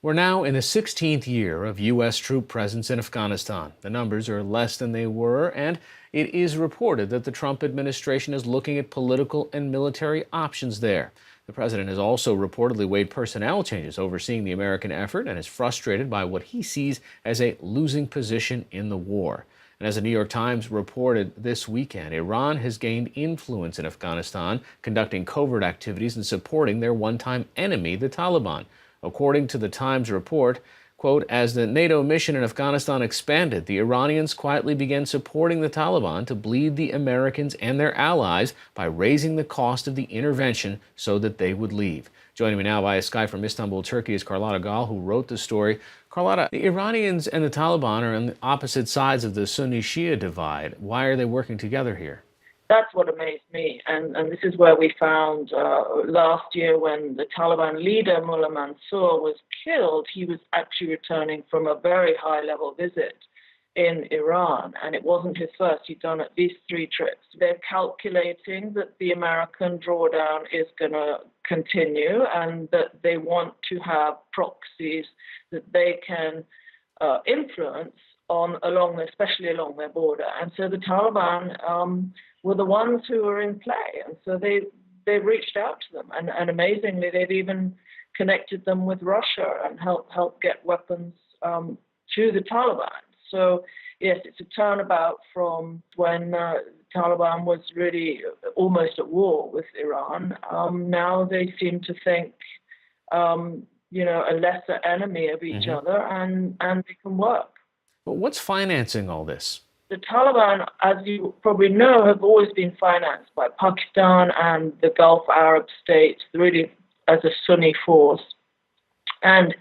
We're now in the 16th year of U.S. troop presence in Afghanistan. The numbers are less than they were, and it is reported that the Trump administration is looking at political and military options there. The president has also reportedly weighed personnel changes overseeing the American effort and is frustrated by what he sees as a losing position in the war. And as the New York Times reported this weekend, Iran has gained influence in Afghanistan, conducting covert activities and supporting their one-time enemy, the Taliban. According to the Times report, quote, as the NATO mission in Afghanistan expanded, the Iranians quietly began supporting the Taliban to bleed the Americans and their allies by raising the cost of the intervention so that they would leave. Joining me now via Skype from Istanbul, Turkey, is Carlotta Gall, who wrote the story. Carlotta, the Iranians and the Taliban are on the opposite sides of the Sunni-Shia divide. Why are they working together here? That's what amazed me. And this is where we found last year when the Taliban leader, Mullah Mansour, was killed. He was actually returning from a very high-level visit in Iran. And it wasn't his first. He'd done at least 3 trips. They're calculating that the American drawdown is going to continue and that they want to have proxies that they can influence especially along their border. And so the Taliban were the ones who were in play. And so they've reached out to them. And amazingly, they've even connected them with Russia and helped get weapons to the Taliban. So, yes, it's a turnabout from when the Taliban was really almost at war with Iran. Now they seem to think, a lesser enemy of each other, and they can work. But what's financing all this? The Taliban, as you probably know, have always been financed by Pakistan and the Gulf Arab states, really as a Sunni force. And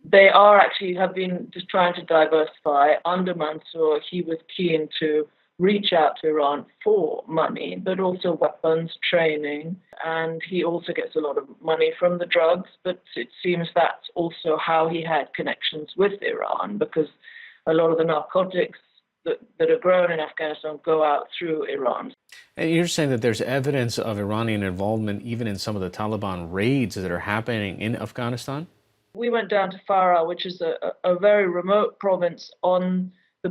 they have been just trying to diversify. Under Mansour, he was keen to reach out to Iran for money, but also weapons, training, and he also gets a lot of money from the drugs. But it seems that's also how he had connections with Iran, because a lot of the narcotics that are grown in Afghanistan go out through Iran. And you're saying that there's evidence of Iranian involvement even in some of the Taliban raids that are happening in Afghanistan? We went down to Farah, which is a very remote province on the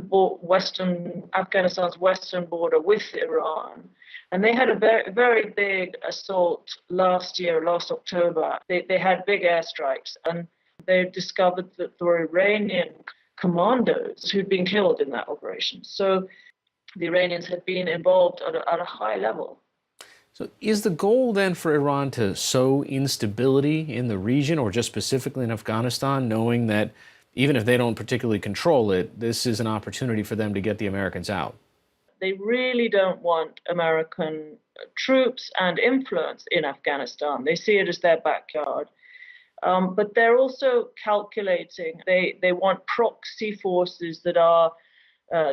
Afghanistan's western border with Iran. And they had a very, very big assault last October. They had big airstrikes, and they discovered that there were Iranian commandos who'd been killed in that operation. So the Iranians had been involved at a high level. So is the goal then for Iran to sow instability in the region, or just specifically in Afghanistan, knowing that even if they don't particularly control it, this is an opportunity for them to get the Americans out? They really don't want American troops and influence in Afghanistan. They see it as their backyard. But they're also calculating. They want proxy forces that are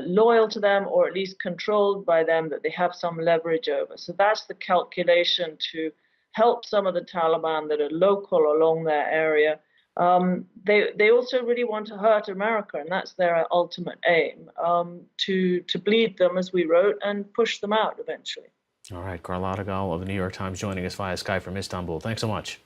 loyal to them, or at least controlled by them, that they have some leverage over. So that's the calculation, to help some of the Taliban that are local along their area. They also really want to hurt America, and that's their ultimate aim, to bleed them, as we wrote, and push them out eventually. All right, Carlotta Gall of the New York Times joining us via Skype from Istanbul. Thanks so much.